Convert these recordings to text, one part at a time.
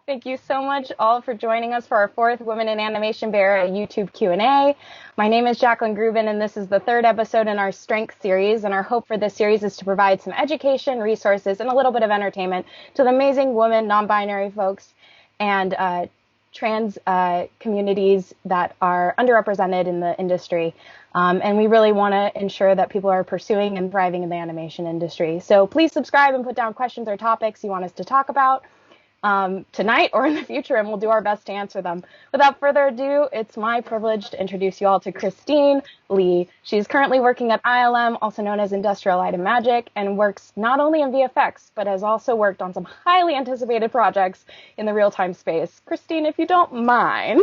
Thank you so much all for joining us for our fourth Women in Animation Bay Area YouTube Q&A. My name is Jacqueline Grubin, and this is the third episode in our Strength series. And our hope for this series is to provide some education, resources, and a little bit of entertainment to the amazing women, non-binary folks, and trans communities that are underrepresented in the industry. And we really want to ensure that people are pursuing and thriving in the animation industry. So please subscribe and put down questions or topics you want us to talk about tonight or in the future, and we'll do our best to answer them. Without further ado, it's my privilege to introduce you all to Christine Lee. She's currently working at ILM, also known as Industrial Light and Magic, and works not only in VFX, but has also worked on some highly anticipated projects in the real-time space. Christine, if you don't mind,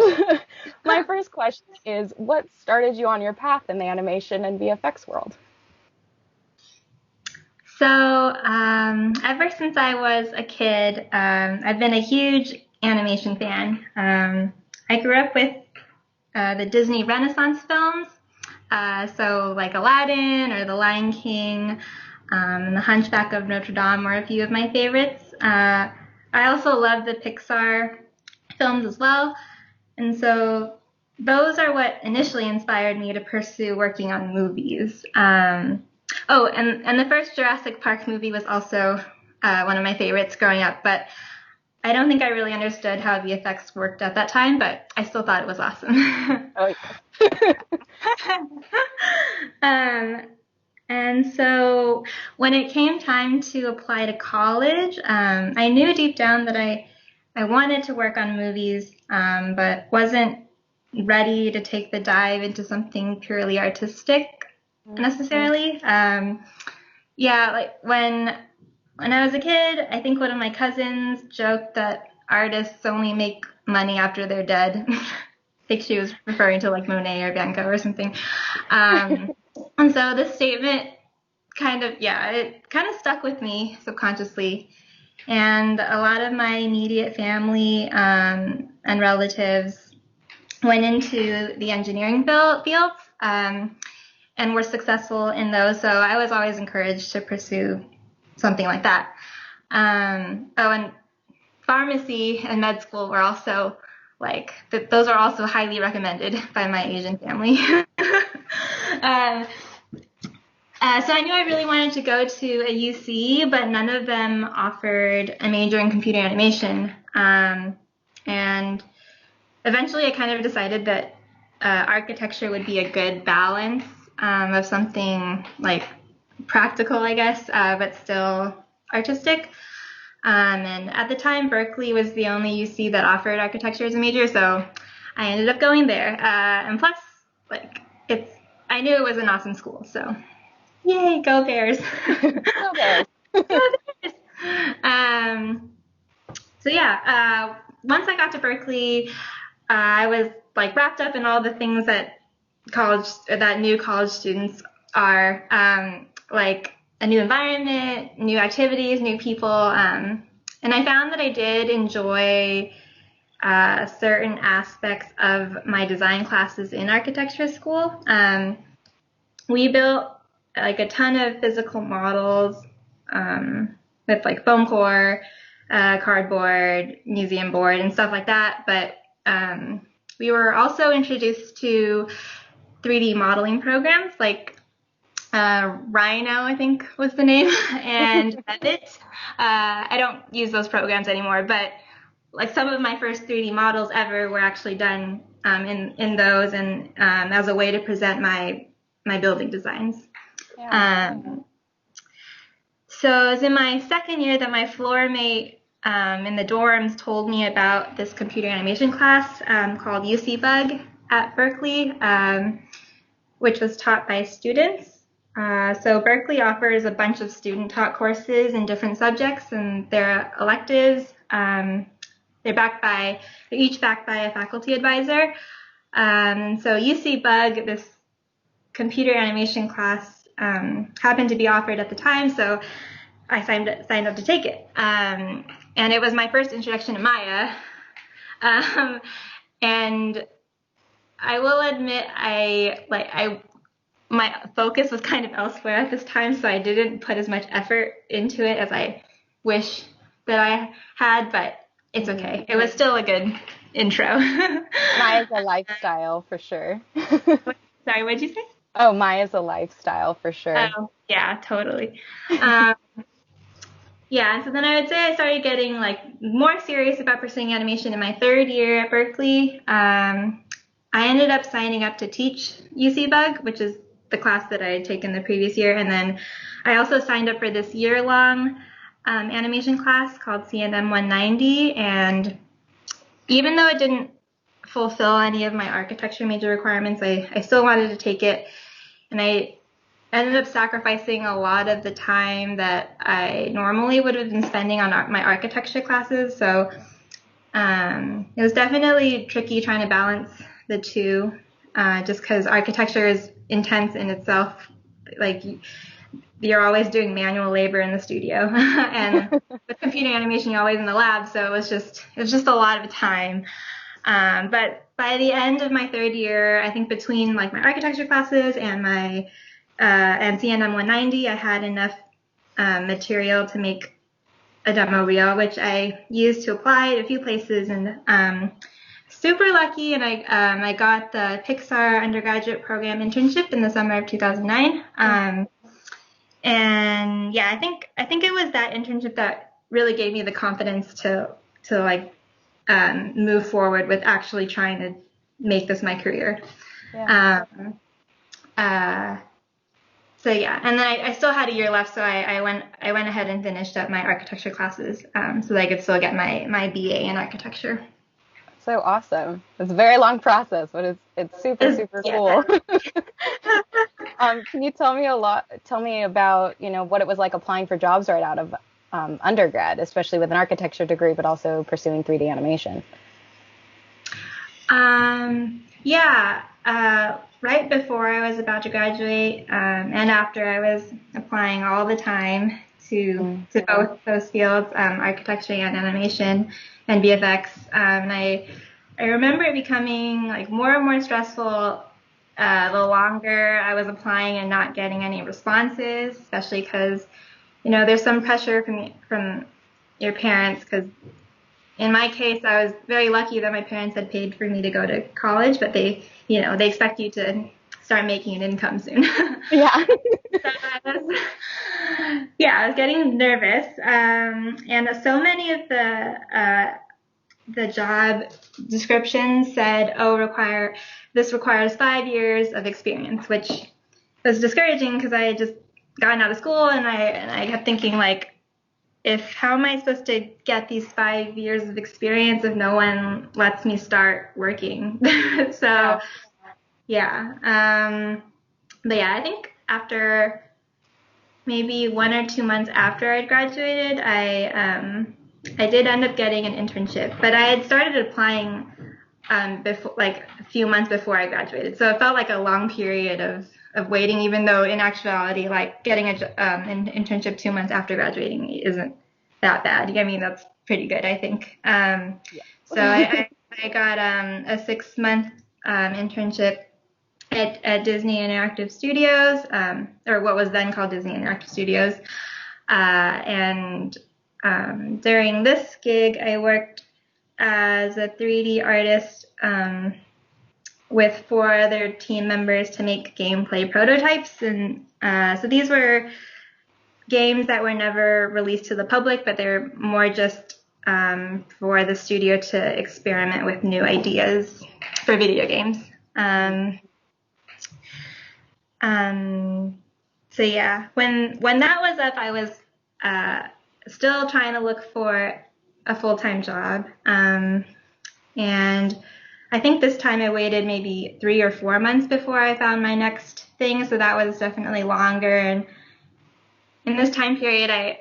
my first question is, what started you on your path in the animation and VFX world? So ever since I was a kid, I've been a huge animation fan. I grew up with the Disney Renaissance films, so like Aladdin or The Lion King, and The Hunchback of Notre Dame are a few of my favorites. I also love the Pixar films as well, and so those are what initially inspired me to pursue working on movies. Oh, and the first Jurassic Park movie was also one of my favorites growing up, but I don't think I really understood how VFX worked at that time, but I still thought it was awesome. Oh, yeah. And so when it came time to apply to college, I knew deep down that I wanted to work on movies, but wasn't ready to take the dive into something purely artistic necessarily. Yeah, like when I was a kid, I think one of my cousins joked that artists only make money after they're dead. I think she was referring to like Monet or Van Gogh or something. And so this statement it kind of stuck with me subconsciously. And a lot of my immediate family and relatives went into the engineering fields. And were successful in those, so I was always encouraged to pursue something like that. And pharmacy and med school were also those are also highly recommended by my Asian family. So I knew I really wanted to go to a UC, but none of them offered a major in computer animation. And eventually I kind of decided that architecture would be a good balance of something like practical, I guess, but still artistic. And at the time, Berkeley was the only UC that offered architecture as a major, so I ended up going there. And plus, I knew it was an awesome school, so yay, go Bears! Go Bears! Go Bears! So yeah, once I got to Berkeley, I was wrapped up in all the things that new college students are, like a new environment, new activities, new people, and I found that I did enjoy certain aspects of my design classes in architecture school. We built a ton of physical models with foam core, cardboard, museum board, and stuff like that, but we were also introduced to 3D modeling programs Rhino, I think was the name, and Revit. I don't use those programs anymore, but some of my first 3D models ever were actually done in those, and as a way to present my building designs. Yeah. So it was in my second year that my floor mate in the dorms told me about this computer animation class called UC Bug at Berkeley, which was taught by students. So Berkeley offers a bunch of student-taught courses in different subjects, and they're electives. They're each backed by a faculty advisor. So UC Bug, this computer animation class, happened to be offered at the time, so I signed up to take it. And it was my first introduction to Maya. And I will admit, my focus was kind of elsewhere at this time, so I didn't put as much effort into it as I wish that I had, but it's okay. It was still a good intro. Maya's a lifestyle for sure. Sorry, what'd you say? Oh, Maya's a lifestyle for sure. Oh, yeah, totally. Yeah, so then I would say I started getting like more serious about pursuing animation in my third year at Berkeley. I ended up signing up to teach UC Bug, which is the class that I had taken the previous year, and then I also signed up for this year-long animation class called CNM 190. And even though it didn't fulfill any of my architecture major requirements, I still wanted to take it, and I ended up sacrificing a lot of the time that I normally would have been spending on my architecture classes. So it was definitely tricky trying to balance the two, just because architecture is intense in itself. Like you're always doing manual labor in the studio, and with computer animation, you're always in the lab. So it was just a lot of time. But by the end of my third year, I think between like my architecture classes and my and CNM 190, I had enough material to make a demo reel, which I used to apply at a few places, and super lucky, and I got the Pixar undergraduate program internship in the summer of 2009. And yeah, I think it was that internship that really gave me the confidence to like move forward with actually trying to make this my career. Yeah. So yeah, and then I still had a year left, so I went ahead and finished up my architecture classes, so that I could still get my BA in architecture. So awesome. It's a very long process, but it's super cool. Can you tell me about, what it was like applying for jobs right out of undergrad, especially with an architecture degree, but also pursuing 3D animation? Right before I was about to graduate, and after, I was applying all the time to both those fields, architecture and animation and VFX. And I remember it becoming like more and more stressful the longer I was applying and not getting any responses, especially because, there's some pressure from your parents, because in my case, I was very lucky that my parents had paid for me to go to college, but they expect you to start making an income soon. Yeah. So I was getting nervous. And so many of the job descriptions said, this requires 5 years of experience, which was discouraging because I had just gotten out of school, and I kept thinking, like, how am I supposed to get these 5 years of experience if no one lets me start working? So, yeah. But yeah, I think after maybe 1 or 2 months after I'd graduated, I did end up getting an internship, but I had started applying before, like a few months before I graduated. So it felt like a long period of waiting, even though in actuality, like getting an internship 2 months after graduating isn't that bad. I mean, that's pretty good, I think. So I got a 6-month internship at Disney Interactive Studios, or what was then called Disney Interactive Studios. And during this gig, I worked as a 3D artist with 4 other team members to make gameplay prototypes. And so these were games that were never released to the public, but they're more just for the studio to experiment with new ideas for video games. So yeah, when that was up, I was still trying to look for a full-time job. And I think this time I waited maybe 3 or 4 months before I found my next thing. So that was definitely longer. And in this time period, I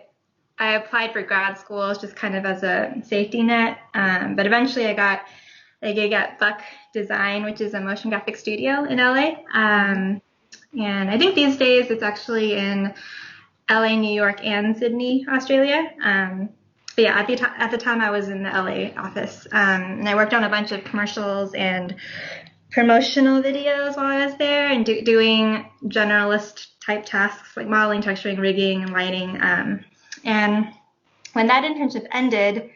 applied for grad schools just kind of as a safety net. But eventually I got a gig at Buck Design, which is a motion graphic studio in LA. And I think these days it's actually in LA, New York, and Sydney, Australia. But yeah, at the time I was in the LA office, and I worked on a bunch of commercials and promotional videos while I was there, and doing generalist type tasks like modeling, texturing, rigging, and lighting. And when that internship ended,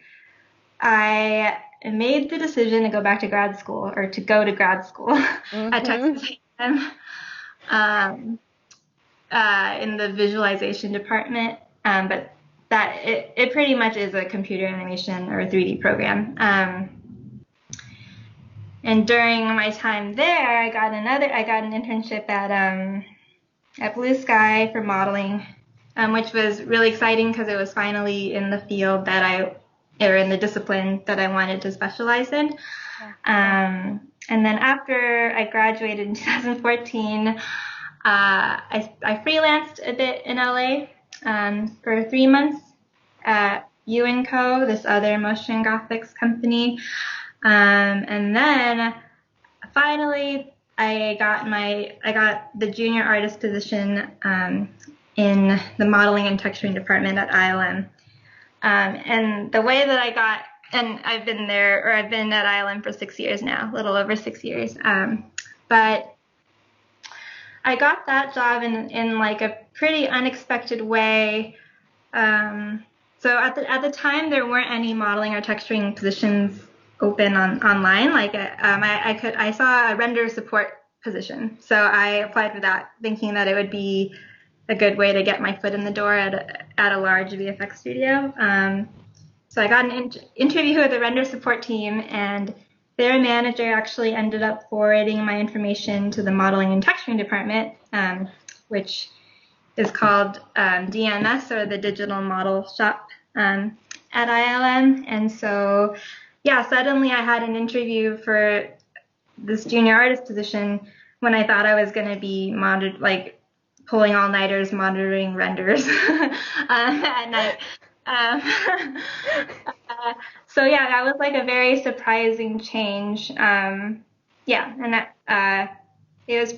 I made the decision to go back to grad school, or to go to grad school at Texas A&M, in the visualization department. But that it pretty much is a computer animation or a 3D program. And during my time there, I got an internship at Blue Sky for modeling, which was really exciting because it was finally in the field or in the discipline that I wanted to specialize in. And then after I graduated in 2014, I freelanced a bit in LA for 3 months at U&Co, this other motion graphics company. And then finally I got the junior artist position in the modeling and texturing department at ILM. And the way that I've been at ILM for 6 years now, a little over 6 years. But I got that job in like a pretty unexpected way. So at the time there weren't any modeling or texturing positions open online. Like I saw a render support position, so I applied for that, thinking that it would be a good way to get my foot in the door at a large VFX studio. So I got an interview with the render support team, and their manager actually ended up forwarding my information to the modeling and texturing department, which is called DMS, or the Digital Model Shop, at ILM. And so, yeah, suddenly I had an interview for this junior artist position when I thought I was going to be pulling all-nighters, monitoring renders at night. So yeah, that was like a very surprising change. And that it was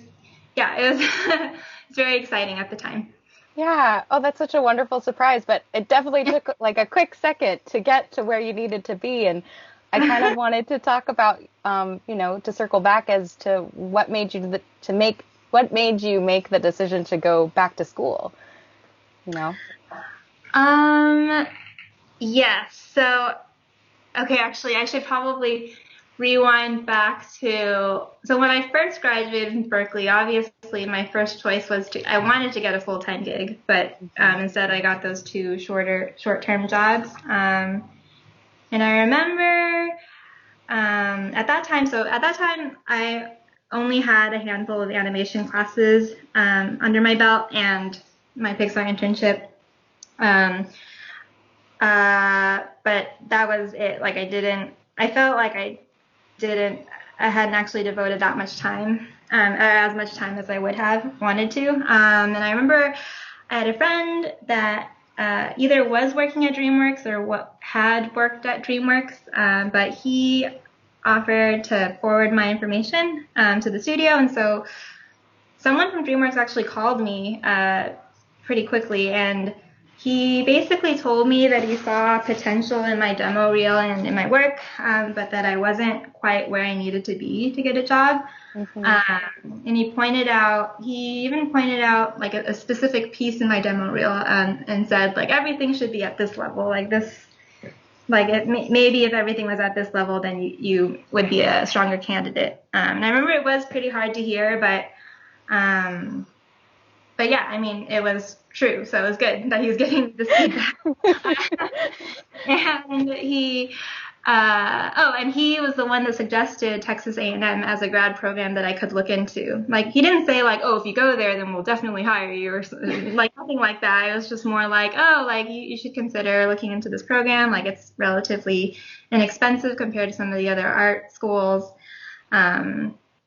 it's very exciting at the time. Yeah. Oh, that's such a wonderful surprise, but it definitely took like a quick second to get to where you needed to be. And I kind of wanted to talk about, to circle back as to what made you make the decision to go back to school, Yes. So, okay, actually, I should probably rewind back to, so when I first graduated in Berkeley, obviously my first choice was I wanted to get a full-time gig, but instead I got those two short-term jobs. And I remember at that time I only had a handful of animation classes under my belt and my Pixar internship. But that was it. Like I felt like I hadn't actually devoted that much time, or as much time as I would have wanted to. And I remember I had a friend that either was working at DreamWorks or had worked at DreamWorks, but he offered to forward my information to the studio. And so someone from DreamWorks actually called me pretty quickly, and he basically told me that he saw potential in my demo reel and in my work, but that I wasn't quite where I needed to be to get a job. And he even pointed out like a specific piece in my demo reel, and said like everything should be at this level, like this, like maybe if everything was at this level, then you would be a stronger candidate. And I remember it was pretty hard to hear, but yeah, I mean, it was true, so it was good that he was getting this feedback. And he was the one that suggested Texas A&M as a grad program that I could look into. Like, he didn't say like, oh, if you go there, then we'll definitely hire you, or like nothing like that. It was just more like, oh, like you should consider looking into this program. Like, it's relatively inexpensive compared to some of the other art schools.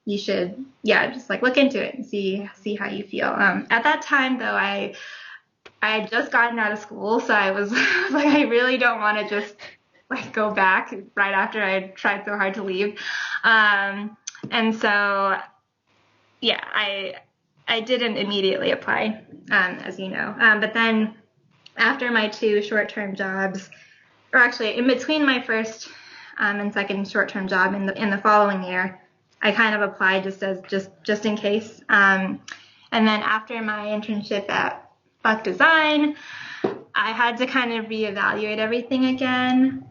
You should, just like look into it and see how you feel. At that time, though, I had just gotten out of school, so I was like, I really don't want to just like go back right after I had tried so hard to leave. And so, I didn't immediately apply, as you know. But then after my two short-term jobs, or actually in between my first and second short-term job in the following year, I kind of applied just in case. And then after my internship at Buck Design, I had to kind of reevaluate everything again.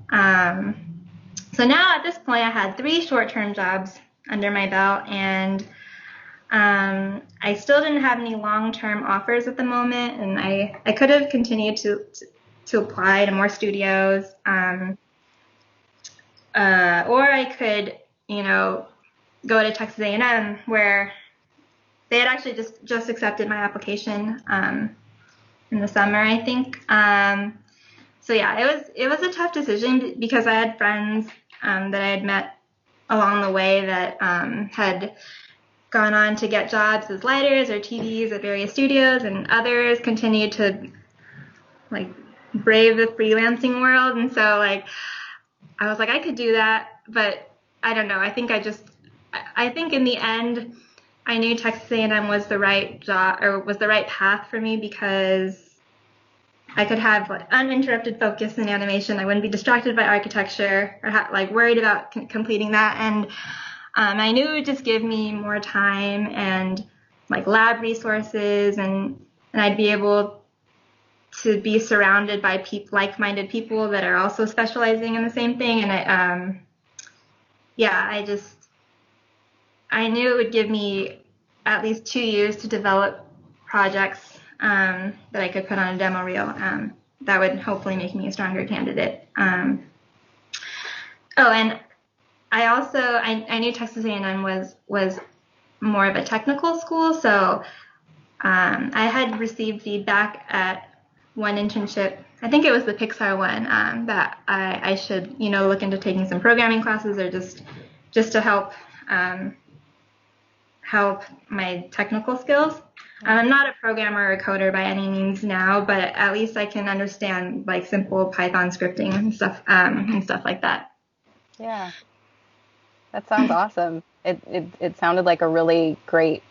So now at this point, I had 3 short-term jobs under my belt, and I still didn't have any long-term offers at the moment, and I could have continued to apply to more studios, or I could, go to Texas A&M, where they had actually just accepted my application in the summer, I think. So yeah, it was a tough decision because I had friends that I had met along the way that had gone on to get jobs as lighters or TDs at various studios, and others continued to like brave the freelancing world. And so I was like, I could do that, but I don't know. I think in the end, I knew Texas A&M was the right job, or was the right path for me, because I could have uninterrupted focus in animation. I wouldn't be distracted by architecture or worried about completing that. And I knew it would just give me more time and lab resources, and I'd be able to be surrounded by like-minded people that are also specializing in the same thing. And I knew it would give me at least 2 years to develop projects that I could put on a demo reel that would hopefully make me a stronger candidate. And I knew Texas A&M was more of a technical school, so I had received feedback at one internship. I think it was the Pixar one, that I should look into taking some programming classes, or just to help my technical skills. I'm not a programmer or a coder by any means now, but at least I can understand simple Python scripting and stuff like that. Yeah, that sounds awesome. It sounded like a really great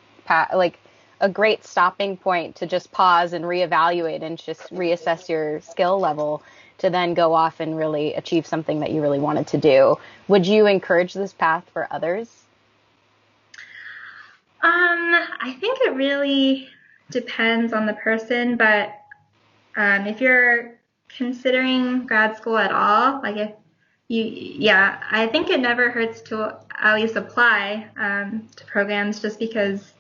a great stopping point to just pause and reevaluate and just reassess your skill level to then go off and really achieve something that you really wanted to do. Would you encourage this path for others? I think it really depends on the person, but if you're considering grad school at all, I think it never hurts to at least apply to programs, just because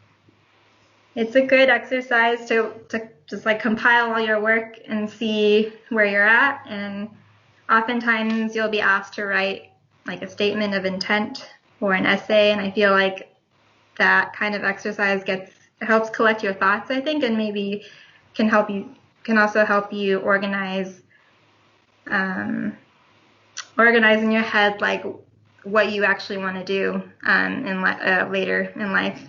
it's a good exercise to just compile all your work and see where you're at. And oftentimes you'll be asked to write a statement of intent or an essay, and I feel like that kind of exercise helps collect your thoughts, I think, and maybe can also help you organize in your head what you actually want to do later in life.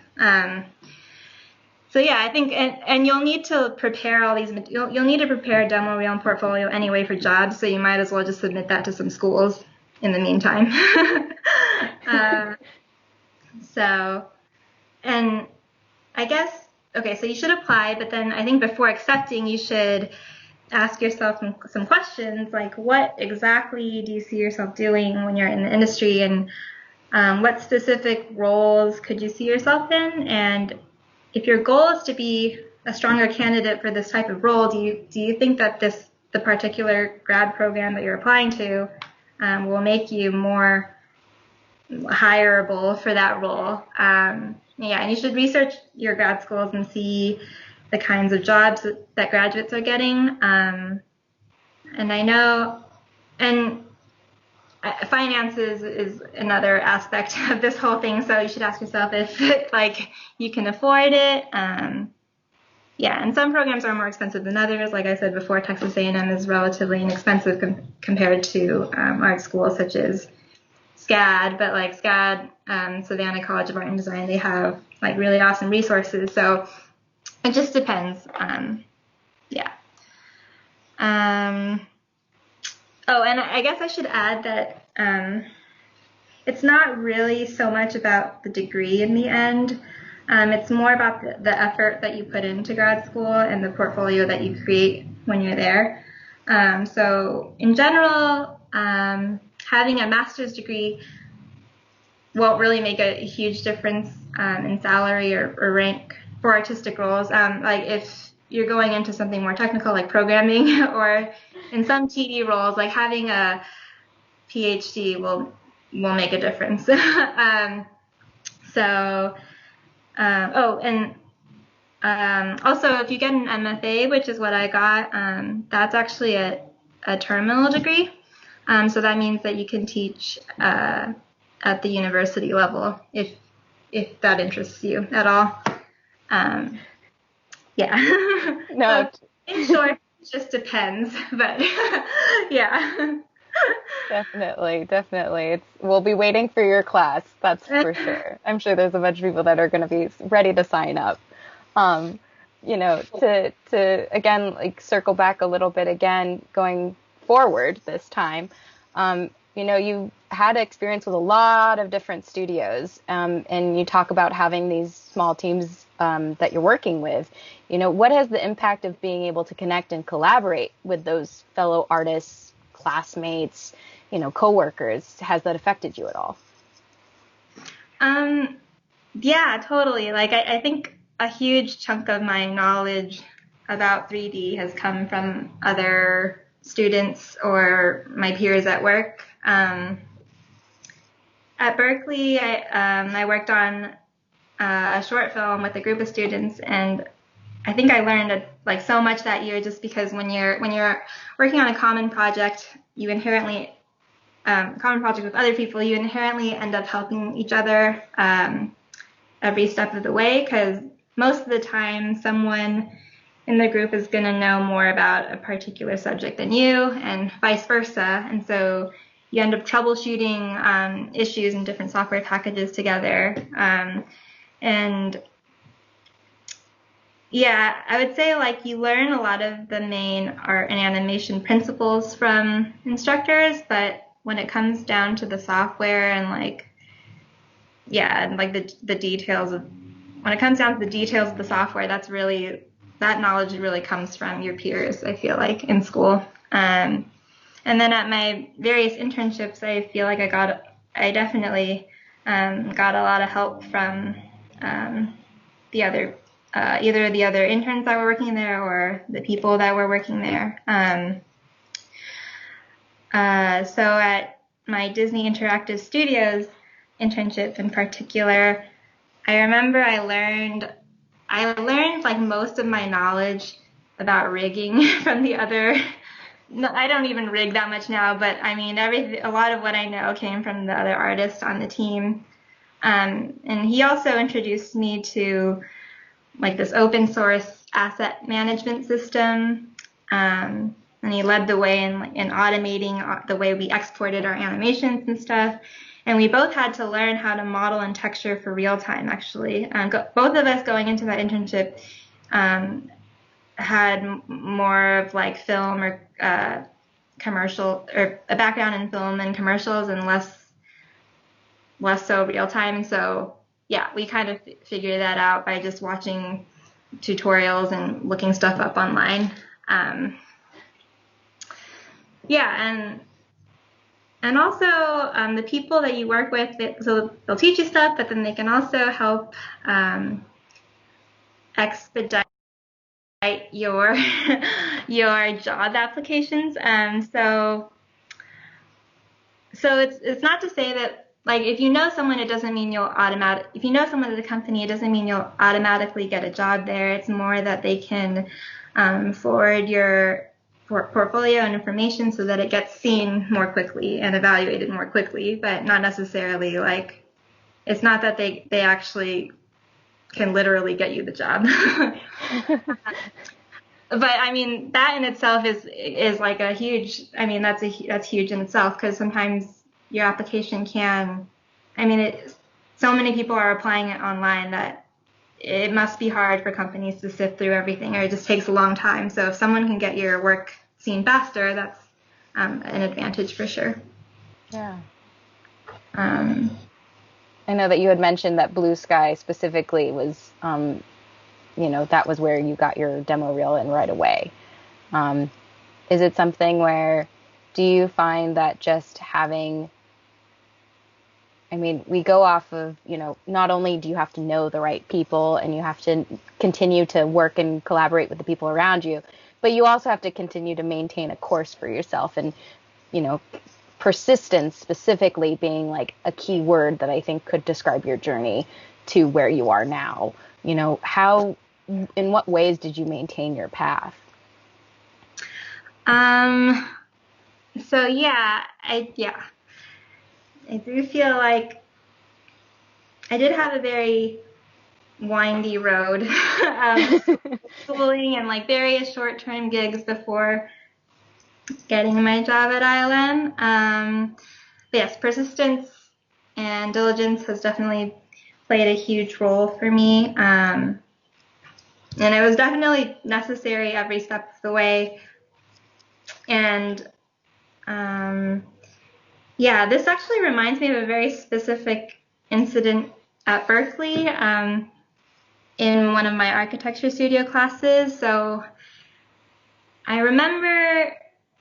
So yeah, I think, and you'll need to prepare you'll need to prepare a demo reel and portfolio anyway for jobs, so you might as well just submit that to some schools in the meantime. And I guess, okay, so you should apply, but then I think before accepting, you should ask yourself some questions, like what exactly do you see yourself doing when you're in the industry, and what specific roles could you see yourself in? And if your goal is to be a stronger candidate for this type of role, do you think that the particular grad program that you're applying to will make you more hireable for that role? And you should research your grad schools and see the kinds of jobs that graduates are getting. And I know, and finances is another aspect of this whole thing. So you should ask yourself if you can afford it. And some programs are more expensive than others. Like I said before, Texas A&M is relatively inexpensive compared to art schools such as SCAD, but SCAD, Savannah College of Art and Design, they have really awesome resources. So it just depends. And I guess I should add that it's not really so much about the degree in the end. It's more about the effort that you put into grad school and the portfolio that you create when you're there. So in general, having a master's degree won't really make a huge difference in salary or rank for artistic roles. If you're going into something more technical like programming, or in some TD roles, having a PhD will will make a difference. Also, if you get an MFA, which is what I got, that's actually a terminal degree. So that means that you can teach at the university level if that interests you at all. Yeah. No. In short, it just depends, but yeah. Definitely. We'll be waiting for your class. That's for sure. I'm sure there's a bunch of people that are going to be ready to sign up. To again, like circle back a little bit again, going forward this time, you had experience with a lot of different studios, and you talk about having these small teams that you're working with. What has the impact of being able to connect and collaborate with those fellow artists, classmates, coworkers? Has that affected you at all? Yeah, totally. Like I think a huge chunk of my knowledge about 3D has come from other students or my peers at work. At Berkeley, I worked on a short film with a group of students, and I think I learned so much that year, just because when you're working on a common project, you inherently common project with other people, you inherently end up helping each other every step of the way, because most of the time someone in the group is going to know more about a particular subject than you, and vice versa. And so you end up troubleshooting issues in different software packages together. And yeah, I would say you learn a lot of the main art and animation principles from instructors, but when it comes down to the software and the details of, when it comes down to the details of the software, that knowledge really comes from your peers, I feel like, in school. And then at my various internships, I feel like I definitely got a lot of help from the other, either the other interns that were working there or the people that were working there. So at my Disney Interactive Studios internship in particular, I remember I learned most of my knowledge about rigging from the other. No, I don't even rig that much now, but I mean, a lot of what I know came from the other artists on the team. And he also introduced me to this open source asset management system. And he led the way in automating the way we exported our animations and stuff. And we both had to learn how to model and texture for real time, actually. Both of us going into that internship had more of film or commercial, or a background in film and commercials, and less so real time. And so, yeah, we kind of figured that out by just watching tutorials and looking stuff up online. And also the people that you work with, so they'll teach you stuff, but then they can also help expedite your job applications. So it's not to say that if you know someone, it doesn't mean if you know someone at the company, it doesn't mean you'll automatically get a job there. It's more that they can forward your portfolio and information so that it gets seen more quickly and evaluated more quickly, but not necessarily it's not that they actually can literally get you the job. But I mean, that in itself is a huge, that's huge in itself, because sometimes your application so many people are applying it online that it must be hard for companies to sift through everything, or it just takes a long time. So if someone can get your work seen faster, that's an advantage for sure. Yeah. I know that you had mentioned that Blue Sky specifically was, that was where you got your demo reel in right away. Is it something where, do you find that just having, we go off of, not only do you have to know the right people and you have to continue to work and collaborate with the people around you, but you also have to continue to maintain a course for yourself and, persistence specifically being like a key word that I think could describe your journey to where you are now. You know, in what ways did you maintain your path? So I do feel like I did have a very windy road of schooling and like various short-term gigs before getting my job at ILM. But yes, persistence and diligence has definitely played a huge role for me. And it was definitely necessary every step of the way. And this actually reminds me of a very specific incident at Berkeley in one of my architecture studio classes. So I remember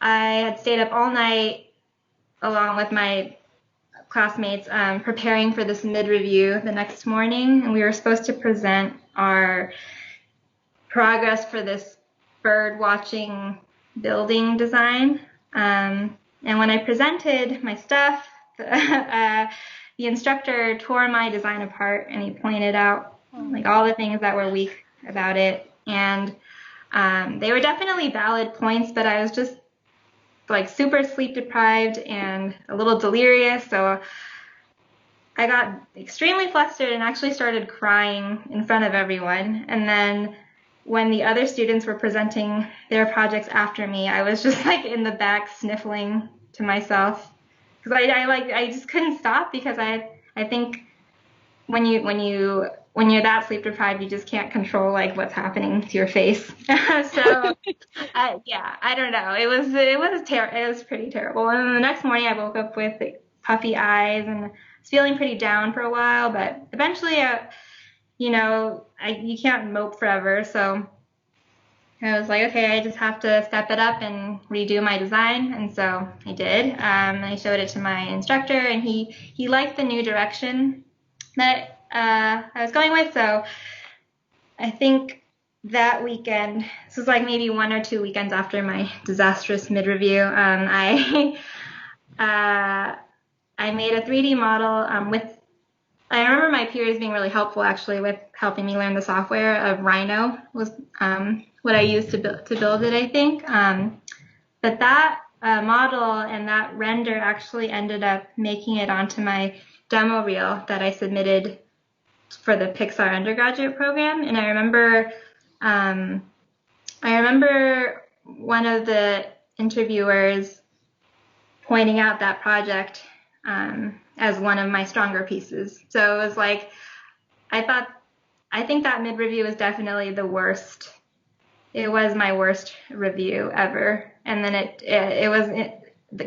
I had stayed up all night along with my classmates preparing for this mid-review the next morning, and we were supposed to present our progress for this bird watching building design. And when I presented my stuff, the instructor tore my design apart, and he pointed out like all the things that were weak about it. And they were definitely valid points, but I was just like super sleep deprived and a little delirious. So I got extremely flustered and actually started crying in front of everyone. And then when the other students were presenting their projects after me, I was just like in the back sniffling to myself because I just couldn't stop, because I think when you're that sleep deprived, you just can't control like what's happening to your face. So I don't know. It was pretty terrible. And then the next morning I woke up with like, puffy eyes and was feeling pretty down for a while, but eventually you can't mope forever. So I was like, okay, I just have to step it up and redo my design. And so I did. I showed it to my instructor, and he liked the new direction that I was going with. So I think that weekend, this was like maybe 1 or 2 weekends after my disastrous mid-review, I made a 3D model I remember my peers being really helpful actually with helping me learn the software of Rhino was what I used to build it, I think. But that model and that render actually ended up making it onto my demo reel that I submitted for the Pixar undergraduate program. And I remember one of the interviewers pointing out that project as one of my stronger pieces. So it was like, I think that mid-review was definitely the worst. It was my worst review ever. And then it was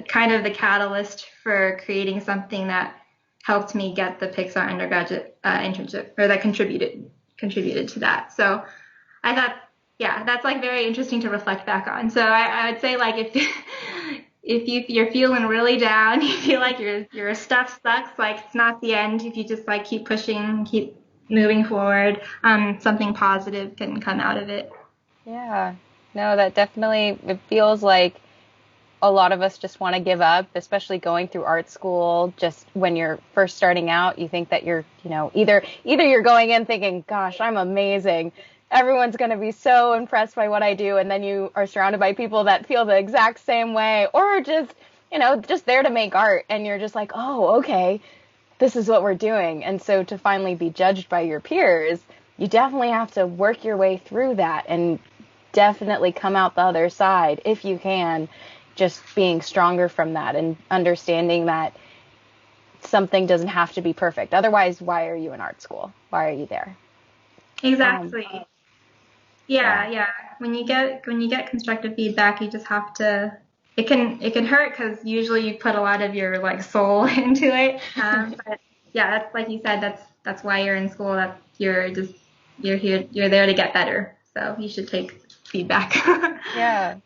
kind of the catalyst for creating something that helped me get the Pixar undergraduate internship, or that contributed to that. So I thought, that's like very interesting to reflect back on. So I would say like if you're feeling really down, you feel like your stuff sucks, like it's not the end. If you just like keep pushing, keep moving forward, something positive can come out of it. Yeah, no, that definitely, it feels like a lot of us just want to give up, especially going through art school. Just when you're first starting out, you think that you're, either you're going in thinking, gosh, I'm amazing, everyone's going to be so impressed by what I do. And then you are surrounded by people that feel the exact same way, or just, just there to make art. And you're just like, oh, okay, this is what we're doing. And so to finally be judged by your peers, you definitely have to work your way through that and definitely come out the other side if you can, just being stronger from that and understanding that something doesn't have to be perfect. Otherwise, why are you in art school? Why are you there? Exactly. Yeah. When you get constructive feedback, you just have to. It can hurt because usually you put a lot of your like soul into it. But yeah, that's like you said. That's why you're in school. That you're here. You're there to get better. So you should take feedback. Yeah.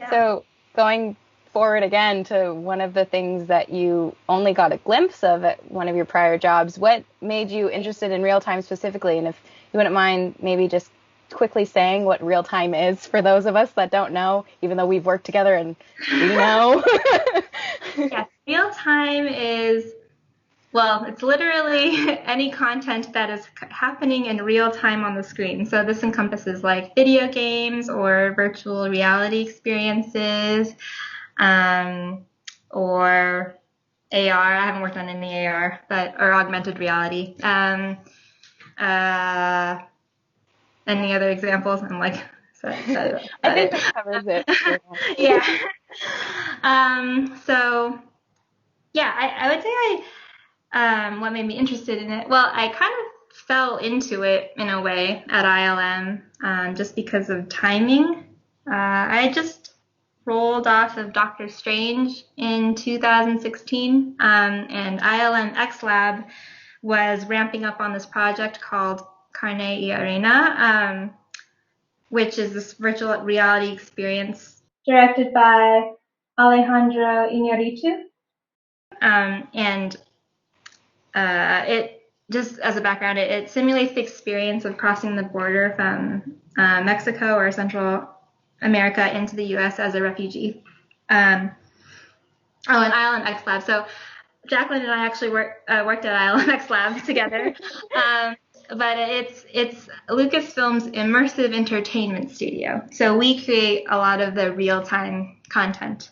So going forward again to one of the things that you only got a glimpse of at one of your prior jobs, what made you interested in real time specifically? And if you wouldn't mind maybe just quickly saying what real time is for those of us that don't know, even though we've worked together and we know. Yes. Real time is, well, it's literally any content that is happening in real time on the screen. So this encompasses like video games or virtual reality experiences, or AR. I haven't worked on any AR, or augmented reality. Any other examples? I'm like, I think that covers it. Yeah. So yeah, I would say what made me interested in it. Well, I kind of fell into it in a way at ILM, just because of timing. I just rolled off of Doctor Strange in 2016, and ILM X Lab was ramping up on this project called Carne y Arena, which is this virtual reality experience directed by Alejandro Iñárritu. And it, just as a background, it simulates the experience of crossing the border from Mexico or Central America into the U.S. as a refugee. An ILM X Lab. So Jacqueline and I actually worked at ILM X Lab together. But it's Lucasfilm's immersive entertainment studio. So we create a lot of the real-time content.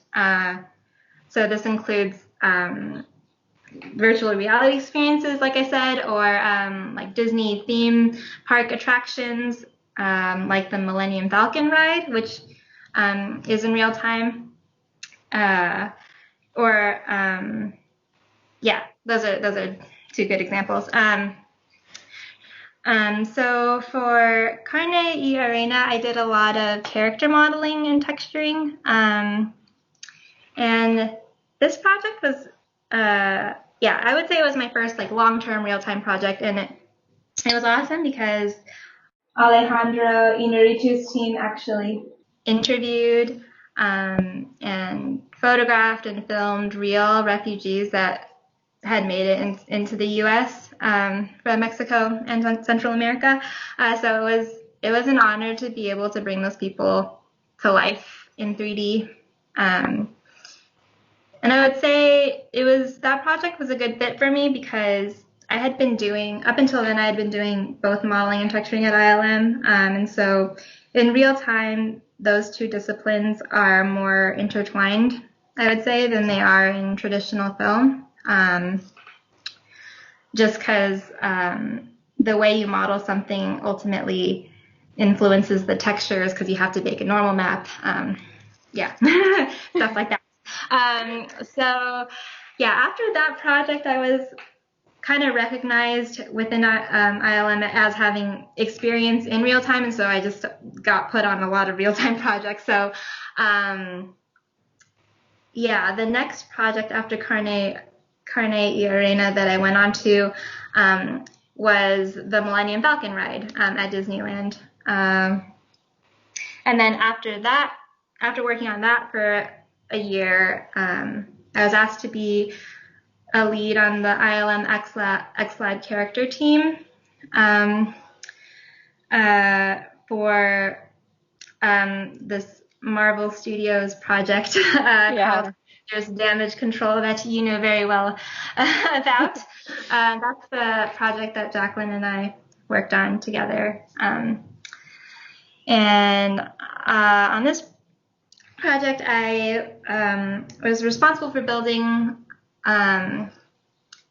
So this includes virtual reality experiences, like I said, or like Disney theme park attractions, like the Millennium Falcon ride, which is in real time. Yeah, those are two good examples. So for Carne y Arena, I did a lot of character modeling and texturing. And this project was, I would say it was my first like long-term real-time project, and it was awesome because Alejandro Iñárritu's team actually interviewed and photographed and filmed real refugees that had made it into the U.S. From Mexico and Central America. So it was an honor to be able to bring those people to life in 3D. And I would say that project was a good fit for me because I had been doing, up until then, I had been doing both modeling and texturing at ILM. And so in real time, those two disciplines are more intertwined, I would say, than they are in traditional film. Just because the way you model something ultimately influences the textures because you have to make a normal map. Stuff like that. So after that project, I was kind of recognized within ILM as having experience in real time, and so I just got put on a lot of real time projects. So the next project after Carne y Arena that I went on to was the Millennium Falcon ride at Disneyland. And then after working on that for a year, I was asked to be a lead on the ILM X-Lab character team for this Marvel Studios project called There's Damage Control that you know very well about. That's the project that Jacqueline and I worked on together. And on this project, I was responsible for building a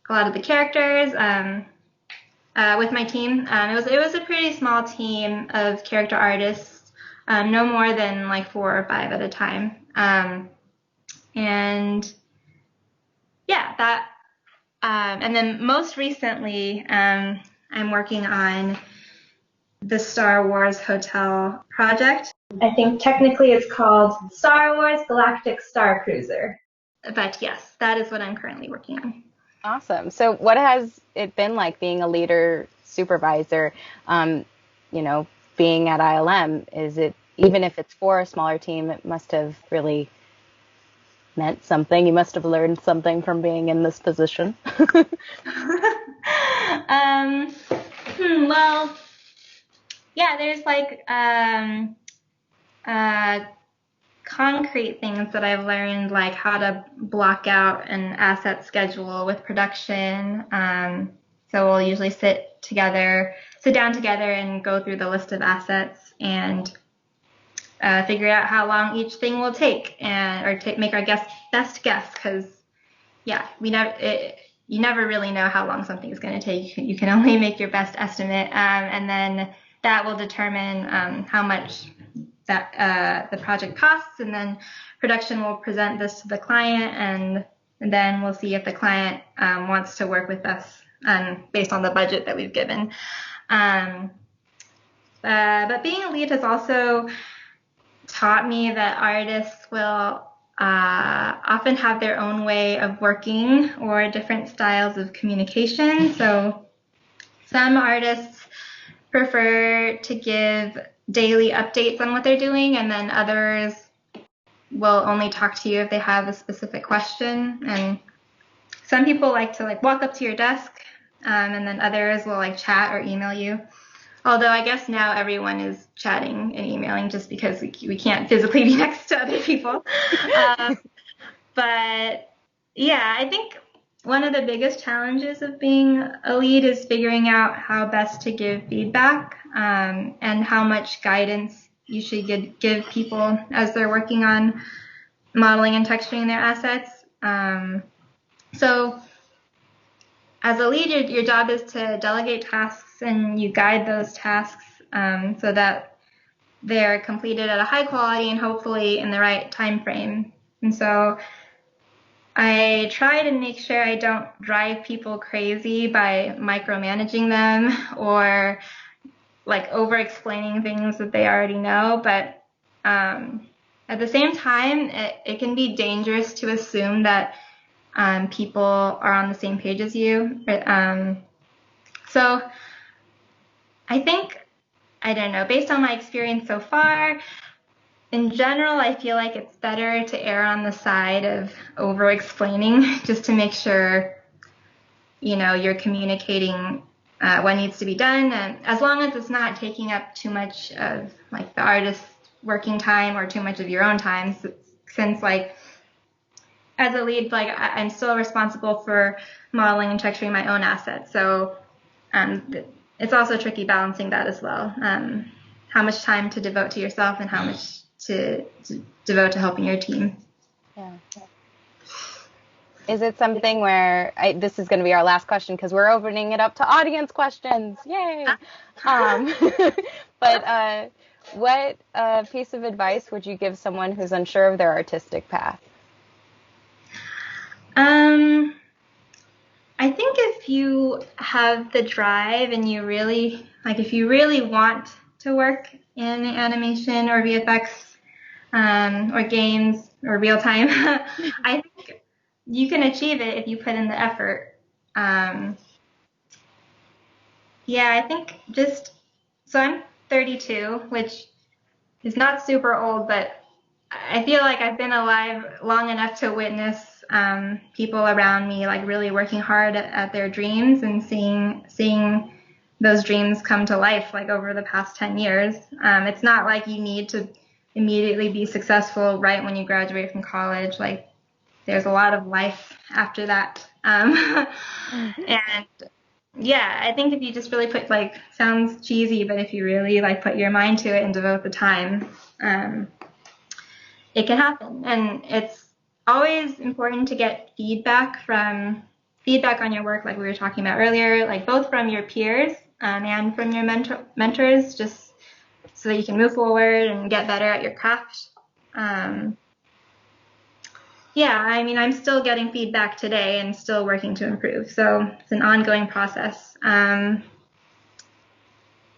lot of the characters with my team. It was a pretty small team of character artists, no more than like 4 or 5 at a time. And then most recently, I'm working on the Star Wars Hotel project. I think technically it's called Star Wars Galactic Star Cruiser. But yes, that is what I'm currently working on. Awesome. So what has it been like being a leader supervisor, being at ILM? Is it, even if it's for a smaller team, it must have really meant something. You must have learned something from being in this position. Well, yeah, there's like concrete things that I've learned, like how to block out an asset schedule with production. So we'll usually sit down together and go through the list of assets and figure out how long each thing will take, make our best guess, because you never really know how long something is going to take. You can only make your best estimate, and then that will determine how much that the project costs, and then production will present this to the client, and then we'll see if the client wants to work with us based on the budget that we've given. But being a lead has also taught me that artists will often have their own way of working or different styles of communication. So some artists prefer to give daily updates on what they're doing, and then others will only talk to you if they have a specific question. And some people like to walk up to your desk, and then others will chat or email you. Although I guess now everyone is chatting and emailing just because we can't physically be next to other people. But yeah, I think one of the biggest challenges of being a lead is figuring out how best to give feedback, and how much guidance you should give people as they're working on modeling and texturing their assets. So as a lead, your job is to delegate tasks, and you guide those tasks so that they're completed at a high quality and hopefully in the right time frame. And so I try to make sure I don't drive people crazy by micromanaging them or over-explaining things that they already know. But at the same time, it can be dangerous to assume that people are on the same page as you. So I think, I don't know, based on my experience so far, in general, I feel like it's better to err on the side of over-explaining just to make sure, you're communicating what needs to be done, and as long as it's not taking up too much of the artist's working time or too much of your own time, since as a lead, I'm still responsible for modeling and texturing my own assets. So it's also tricky balancing that as well. How much time to devote to yourself and how much to devote to helping your team. Yeah. Is it something where, this is going to be our last question because we're opening it up to audience questions. Yay! But what piece of advice would you give someone who's unsure of their artistic path? I think if you have the drive and you really, if you really want to work in animation or VFX, or games or real time, I think you can achieve it if you put in the effort. I think so I'm 32, which is not super old, but I feel like I've been alive long enough to witness people around me really working hard at their dreams and seeing those dreams come to life over the past 10 years. It's not like you need to immediately be successful right when you graduate from college. There's a lot of life after that. And I think if you just really put, sounds cheesy, but if you really put your mind to it and devote the time, it can happen. And it's always important to get feedback on your work, like we were talking about earlier, both from your peers and from your mentors, just so that you can move forward and get better at your craft. I'm still getting feedback today and still working to improve. So it's an ongoing process. And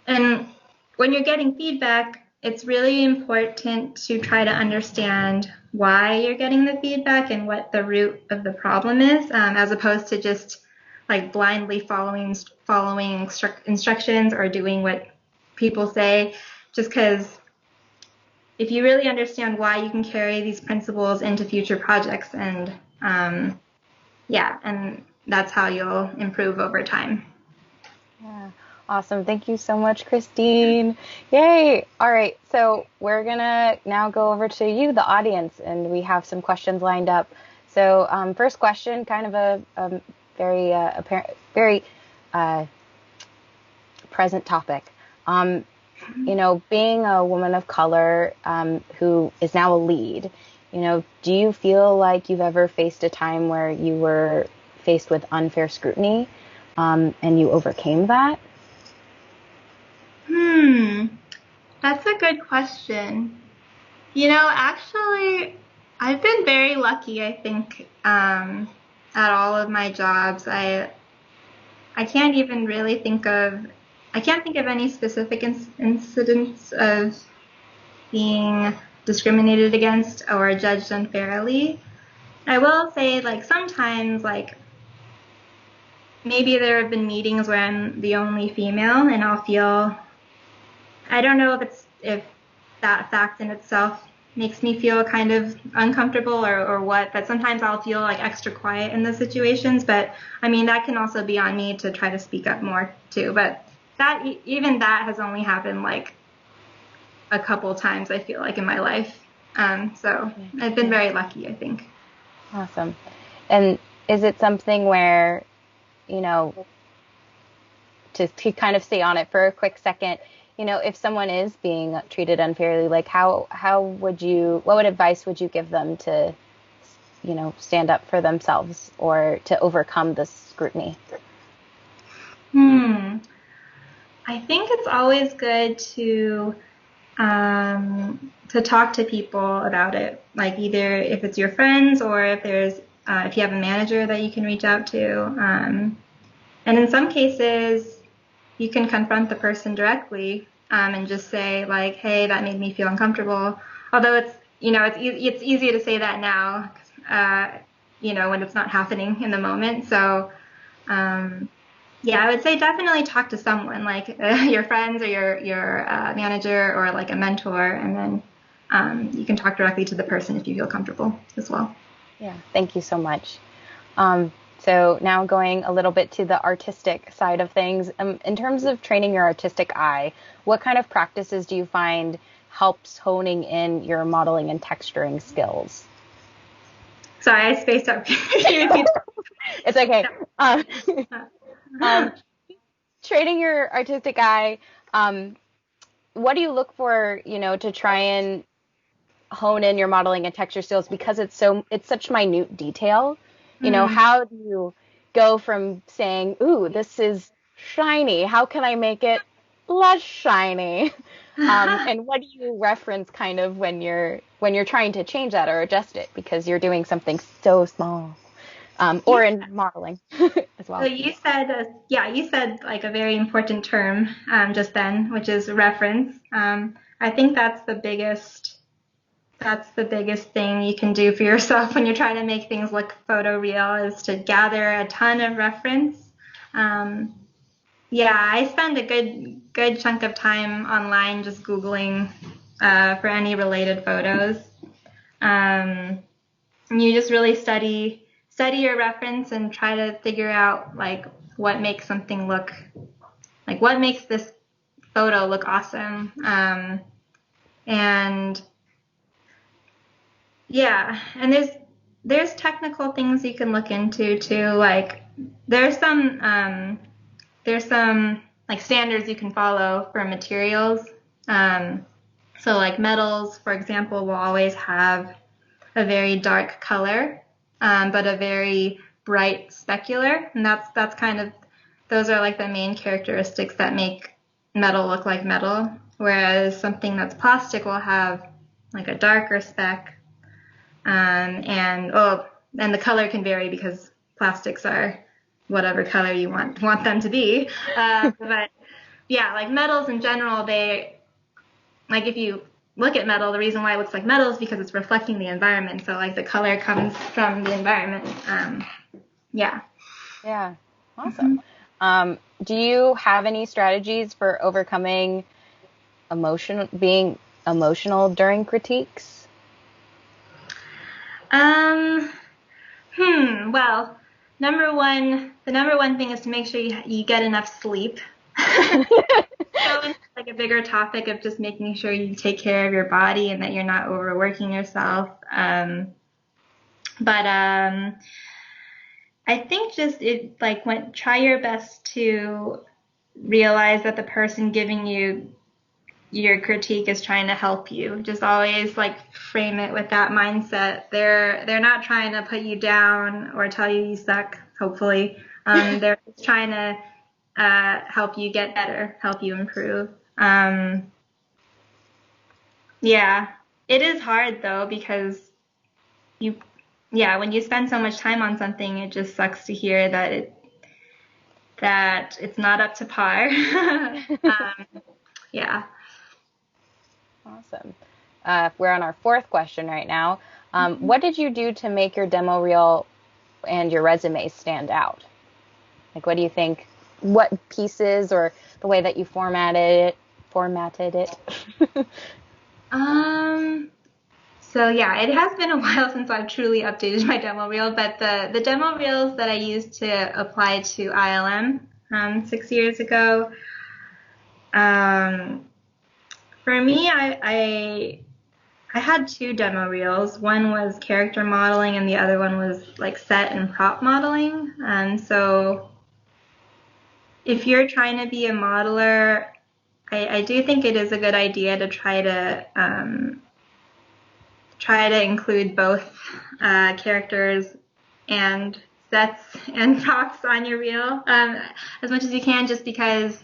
when you're getting feedback, it's really important to try to understand why you're getting the feedback and what the root of the problem is, as opposed to just blindly following instructions or doing what people say. Just because if you really understand why, you can carry these principles into future projects, and and that's how you'll improve over time. Yeah. Awesome. Thank you so much, Christine. Yay. All right. So we're going to now go over to you, the audience, and we have some questions lined up. So first question, kind of a very apparent, very present topic. Being a woman of color who is now a lead, do you feel like you've ever faced a time where you were faced with unfair scrutiny and you overcame that? That's a good question. Actually, I've been very lucky, I think, at all of my jobs. I can't even really I can't think of any specific incidents of being discriminated against or judged unfairly. I will say, sometimes, maybe there have been meetings where I'm the only female and I'll feel, I don't know if that fact in itself makes me feel kind of uncomfortable or what, but sometimes I'll feel extra quiet in those situations. But I mean, that can also be on me to try to speak up more too. But even that has only happened a couple times, I feel in my life. So I've been very lucky, I think. Awesome. And is it something where, to kind of stay on it for a quick second, if someone is being treated unfairly, what advice would you give them to, stand up for themselves or to overcome this scrutiny? I think it's always good to talk to people about it, either if it's your friends or if you have a manager that you can reach out to. And in some cases, you can confront the person directly and just say hey, that made me feel uncomfortable. Although it's easy to say that now, when it's not happening in the moment. So, I would say definitely talk to someone your friends or your manager or a mentor, and then you can talk directly to the person if you feel comfortable as well. Yeah, thank you so much. So now going a little bit to the artistic side of things, in terms of training your artistic eye, what kind of practices do you find helps honing in your modeling and texturing skills? Sorry, I spaced out. It's okay. Training your artistic eye, what do you look for, to try and hone in your modeling and texture skills, because it's such minute detail? How do you go from saying, ooh, this is shiny, how can I make it less shiny? And what do you reference kind of when you're trying to change that or adjust it because you're doing something so small? Or in modeling as well. So you said a very important term just then, which is reference. I think that's the biggest thing you can do for yourself when you're trying to make things look photoreal, is to gather a ton of reference. I spend a good chunk of time online just Googling for any related photos. You just really study your reference and try to figure out what makes something look what makes this photo look awesome. And there's technical things you can look into too. There's some standards you can follow for materials. So metals, for example, will always have a very dark color, but a very bright specular, and that's kind of, those are the main characteristics that make metal look like metal. Whereas something that's plastic will have a darker spec, and the color can vary because plastics are whatever color you want them to be. But metals in general, they if you look at metal, the reason why it looks like metal is because it's reflecting the environment. So the color comes from the environment. Yeah. Awesome. Do you have any strategies for overcoming being emotional during critiques? Well, the number one thing is to make sure you get enough sleep. go into like a bigger topic of just making sure you take care of your body and that you're not overworking yourself. But I think just try your best to realize that the person giving you your critique is trying to help you. Just always like frame it with that mindset. They're not trying to put you down or tell you suck, hopefully. They're just trying to help you get better, help you improve. Yeah, it is hard though because when you spend so much time on something, it just sucks to hear that it's not up to par. Yeah. Awesome. We're on our fourth question right now. What did you do to make your demo reel and your resume stand out? Like, what do you think? What pieces or the way that you formatted it? So yeah, it has been a while since I've truly updated my demo reel, but the demo reels that I used to apply to ILM 6 years ago, for me, I had two demo reels. One was character modeling and the other one was like set and prop modeling. And so if you're trying to be a modeler, I do think it is a good idea to try to include both characters and sets and props on your reel as much as you can, just because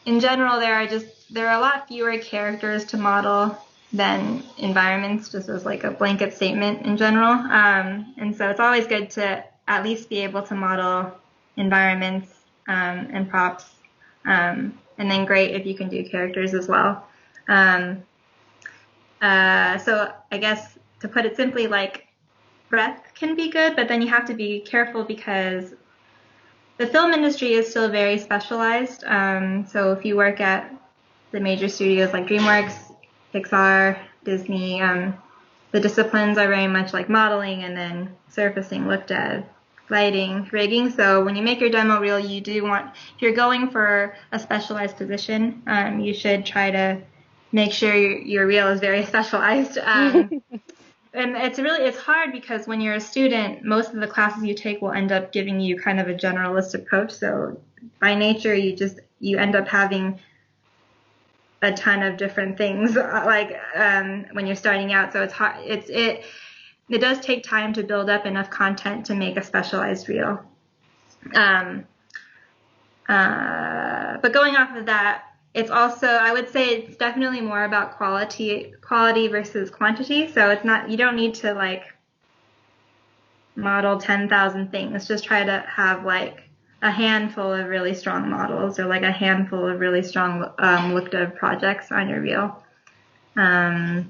in general there are a lot fewer characters to model than environments, just as like a blanket statement in general. And so it's always good to at least be able to model environments and props, and then great if you can do characters as well. So I guess to put it simply, like breadth can be good, but then you have to be careful because the film industry is still very specialized. So if you work at the major studios like DreamWorks, Pixar, Disney, the disciplines are very much like modeling and then surfacing, look dev, lighting, rigging. So when you make your demo reel, you do want, if you're going for a specialized position, you should try to make sure your reel is very specialized. And it's hard because when you're a student, most of the classes you take will end up giving you kind of a generalist approach. So by nature, you end up having a ton of different things when you're starting out. So it's hard. It does take time to build up enough content to make a specialized reel. But going off of that, it's also, I would say it's definitely more about quality versus quantity. So it's not, you don't need to like model 10,000 things. Just try to have like a handful of really strong models or like a handful of really strong looked at projects on your reel. But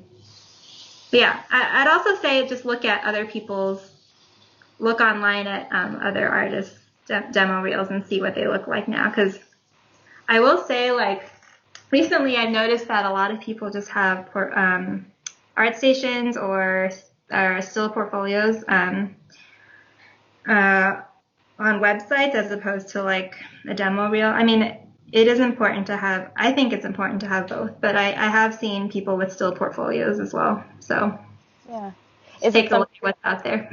yeah, I'd also say just look online at other artists' demo reels and see what they look like now. Because I will say, like, recently I've noticed that a lot of people just have art stations or still portfolios on websites as opposed to like a demo reel. I mean, I think it's important to have both, but I have seen people with still portfolios as well. So yeah, take a look at what's out there.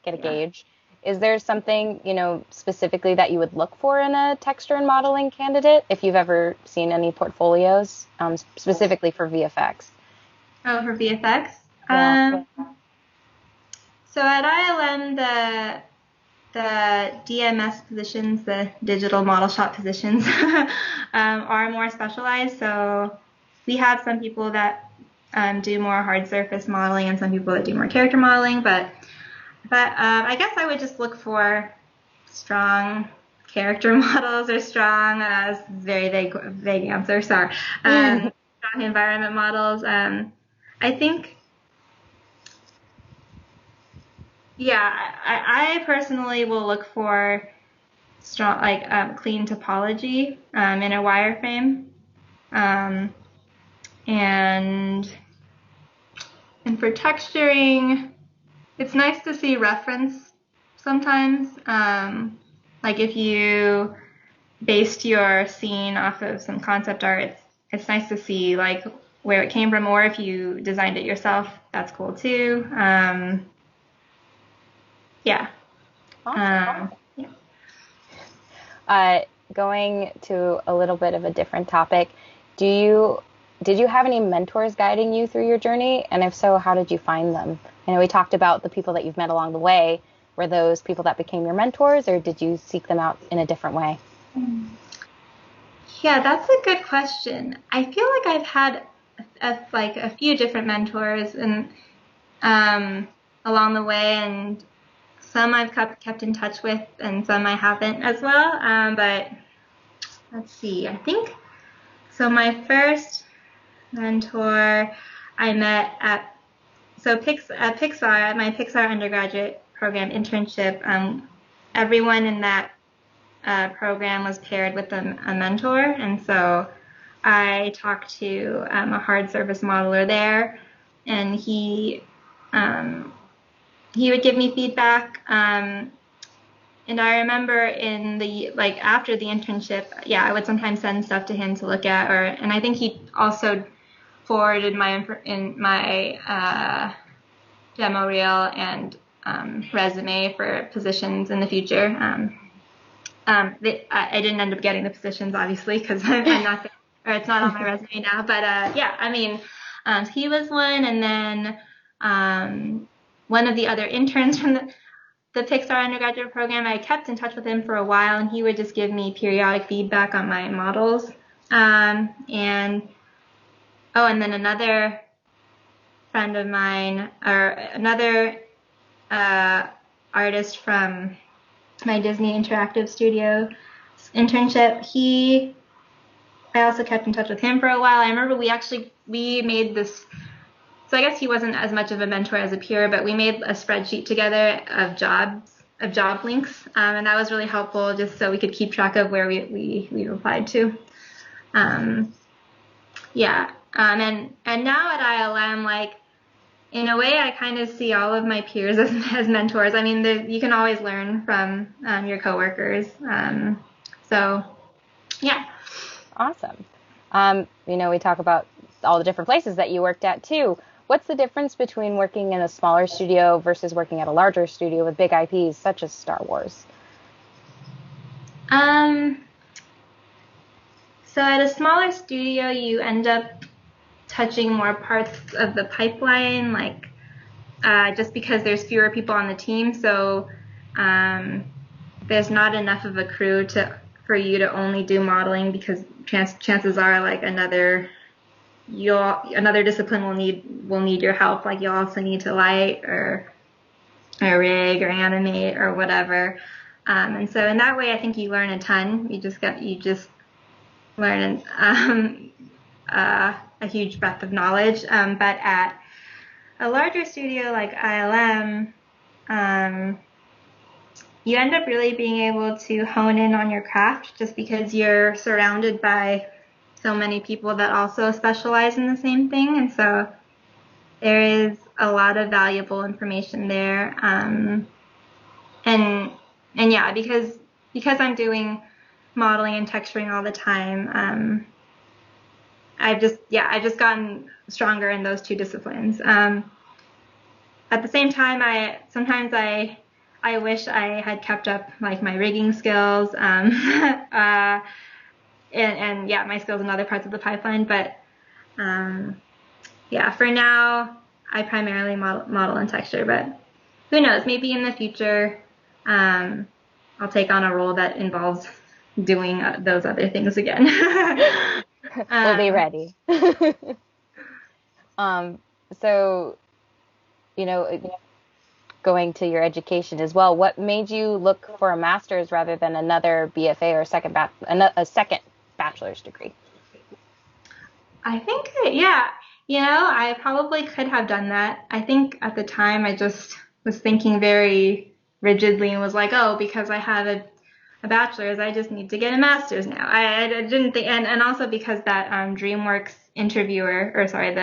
Get a gauge. Is there something, specifically that you would look for in a texture and modeling candidate if you've ever seen any portfolios, specifically for VFX? Oh, for VFX? Yeah. So at ILM, the DMS positions, the digital model shop positions, are more specialized. So we have some people that do more hard surface modeling and some people that do more character modeling, but I guess I would just look for strong character models or strong, very vague answer, sorry, strong environment models. I think, I personally will look for strong, clean topology in a wireframe, and for texturing, it's nice to see reference sometimes. Like if you based your scene off of some concept art, it's nice to see like where it came from, or if you designed it yourself, that's cool too. Yeah. Awesome. Yeah. Going to a little bit of a different topic, did you have any mentors guiding you through your journey? And if so, how did you find them? I know we talked about the people that you've met along the way. Were those people that became your mentors, or did you seek them out in a different way? Yeah, that's a good question. I feel like I've had a few different mentors and along the way, and some I've kept in touch with, and some I haven't as well. But let's see. I think so. My first mentor I met at Pixar, at my Pixar undergraduate program internship. Everyone in that program was paired with a mentor, and so I talked to a hard surface modeler there, and he would give me feedback. And I remember after the internship, yeah, I would sometimes send stuff to him to look at, and I think he also forwarded my demo reel and resume for positions in the future. I didn't end up getting the positions, obviously, because I'm not there, or it's not on my resume now. But yeah, I mean, he was one, and then one of the other interns from the Pixar undergraduate program, I kept in touch with him for a while, and he would just give me periodic feedback on my models. And then another friend of mine, or another artist from my Disney Interactive Studio internship, I also kept in touch with him for a while. I remember we made this, so I guess he wasn't as much of a mentor as a peer, but we made a spreadsheet together of job links, and that was really helpful just so we could keep track of where we applied to. Yeah. And now at ILM, like, in a way, I kind of see all of my peers as mentors. I mean, you can always learn from your coworkers. So, yeah. Awesome. We talk about all the different places that you worked at too. What's the difference between working in a smaller studio versus working at a larger studio with big IPs such as Star Wars? So at a smaller studio, you end up touching more parts of the pipeline, like just because there's fewer people on the team, so there's not enough of a crew for you to only do modeling, because chances are like another discipline will need your help. Like you'll also need to light or rig or animate or whatever. And so in that way, I think you learn a ton. You just learn a huge breadth of knowledge. But at a larger studio like ILM, you end up really being able to hone in on your craft just because you're surrounded by so many people that also specialize in the same thing. And so there is a lot of valuable information there. And yeah, because I'm doing modeling and texturing all the time, I've just gotten stronger in those two disciplines. At the same time, sometimes I wish I had kept up like my rigging skills, and yeah, my skills in other parts of the pipeline. But yeah, for now, I primarily model and texture. But who knows? Maybe in the future, I'll take on a role that involves doing those other things again. We'll be ready. So, going to your education as well, what made you look for a master's rather than another BFA or a second bachelor's degree? I think, yeah, I probably could have done that. I think at the time I just was thinking very rigidly and was like, oh, because I have a bachelor's, I just need to get a master's now. I didn't think, and also because that DreamWorks interviewer, or sorry,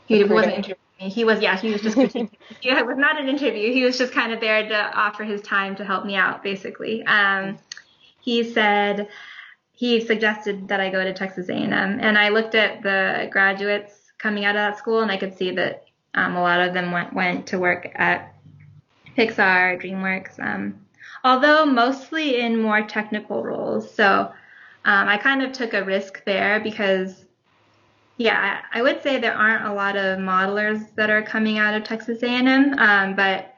he wasn't interviewing me. He was just critiquing. Yeah, it was not an interview. He was just kind of there to offer his time to help me out, basically. he suggested that I go to Texas A&M, and I looked at the graduates coming out of that school, and I could see that a lot of them went to work at Pixar, DreamWorks, although mostly in more technical roles. So I kind of took a risk there because, yeah, I would say there aren't a lot of modelers that are coming out of Texas A&M, but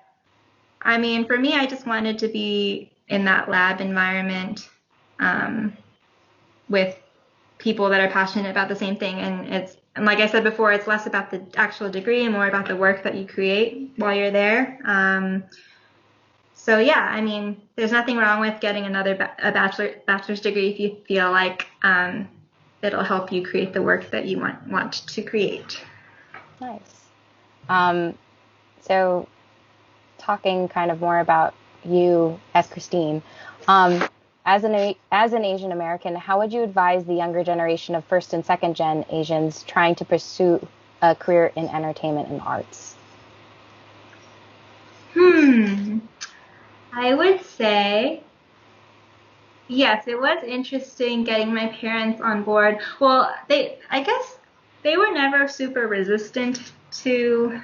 I mean, for me, I just wanted to be in that lab environment um, with people that are passionate about the same thing. And like I said before, it's less about the actual degree and more about the work that you create while you're there. So yeah, I mean, there's nothing wrong with getting a bachelor's degree if you feel like it'll help you create the work that you want to create. Nice. So talking kind of more about you as Christine, as an Asian American, how would you advise the younger generation of first and second gen Asians trying to pursue a career in entertainment and arts? I would say, yes, it was interesting getting my parents on board. Well, I guess they were never super resistant to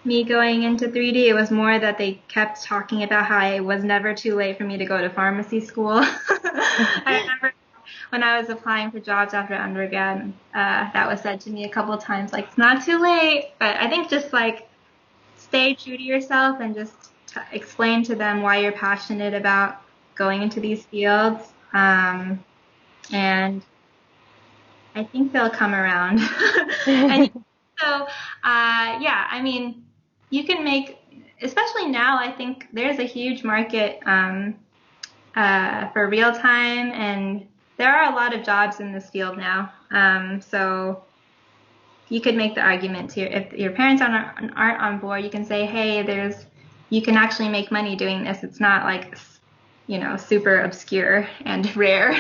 me going into 3D. It was more that they kept talking about how it was never too late for me to go to pharmacy school. I remember when I was applying for jobs after undergrad, that was said to me a couple of times, like, it's not too late. But I think just like stay true to yourself and just explain to them why you're passionate about going into these fields. And I think they'll come around. And so, yeah, I mean, you can make, especially now, I think there's a huge market for real time, and there are a lot of jobs in this field now. So you could make the argument here, if your parents aren't on board, you can say, hey, you can actually make money doing this. It's not like, super obscure and rare.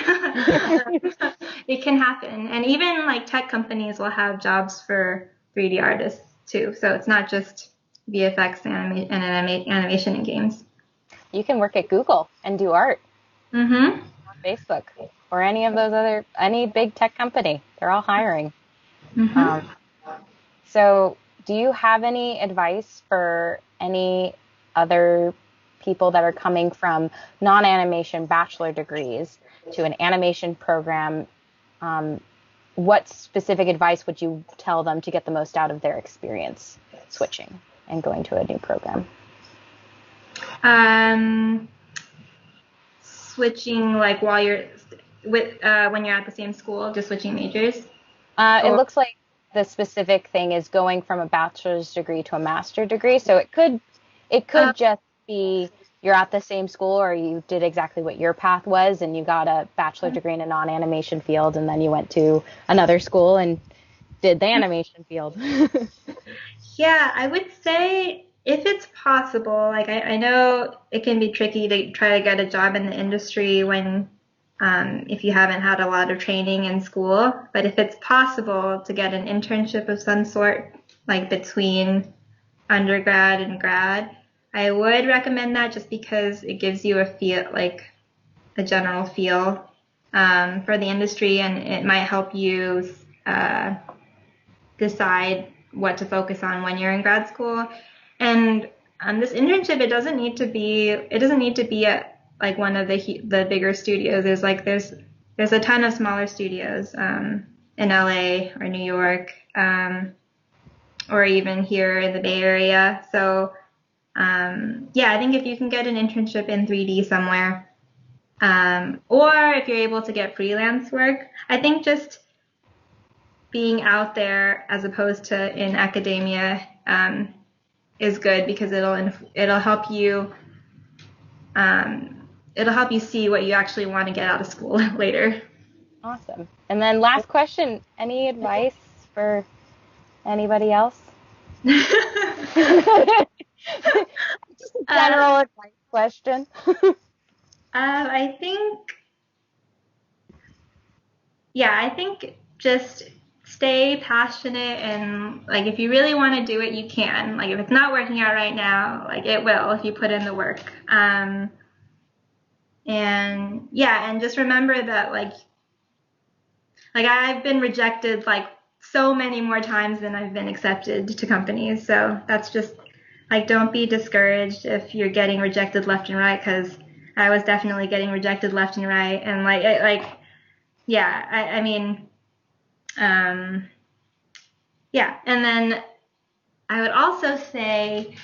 It can happen. And even like tech companies will have jobs for 3D artists too. So it's not just VFX and animation and games. You can work at Google and do art. Mm-hmm. On Facebook or any big tech company. They're all hiring. Mm-hmm. So do you have any advice for any other people that are coming from non-animation bachelor degrees to an animation program? What specific advice would you tell them to get the most out of their experience switching and going to a new program? Switching like while you're when you're at the same school, just switching majors? It looks like the specific thing is going from a bachelor's degree to a master's degree. So it could just be you're at the same school, or you did exactly what your path was and you got a bachelor's degree in a non-animation field, and then you went to another school and did the animation field. Yeah, I would say if it's possible, like I know it can be tricky to try to get a job in the industry when if you haven't had a lot of training in school, but if it's possible to get an internship of some sort, like between undergrad and grad, I would recommend that just because it gives you a general feel for the industry, and it might help you decide what to focus on when you're in grad school. And this internship, it doesn't need to be at like one of the bigger studios. There's a ton of smaller studios in LA or New York, or even here in the Bay Area. So yeah, I think if you can get an internship in 3D somewhere, or if you're able to get freelance work, I think just being out there as opposed to in academia is good, because it'll help you see what you actually want to get out of school later. Awesome. And then last question, any advice for anybody else? Just a general advice question. I think just stay passionate, and like if you really want to do it, you can. Like if it's not working out right now, like it will if you put in the work. And yeah, and just remember that like I've been rejected like so many more times than I've been accepted to companies. So that's just like, don't be discouraged if you're getting rejected left and right, because I was definitely getting rejected left and right. And yeah, I mean, yeah. And then I would also say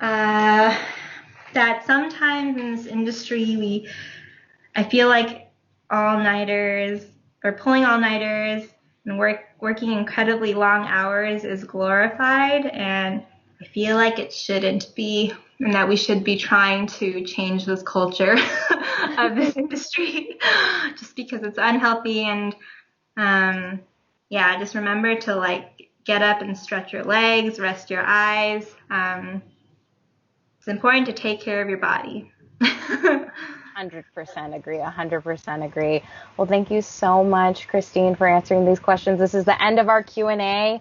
that sometimes in this industry, I feel like all-nighters or pulling all-nighters and working incredibly long hours is glorified, and I feel like it shouldn't be, and that we should be trying to change this culture of this industry just because it's unhealthy. And yeah, just remember to like get up and stretch your legs, rest your eyes. It's important to take care of your body. 100% agree. 100% agree. Well, thank you so much, Christine, for answering these questions. This is the end of our Q&A.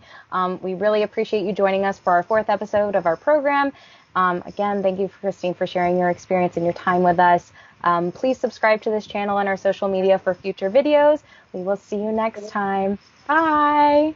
We really appreciate you joining us for our 4th episode of our program. Again, thank you, Christine, for sharing your experience and your time with us. Please subscribe to this channel and our social media for future videos. We will see you next time. Bye.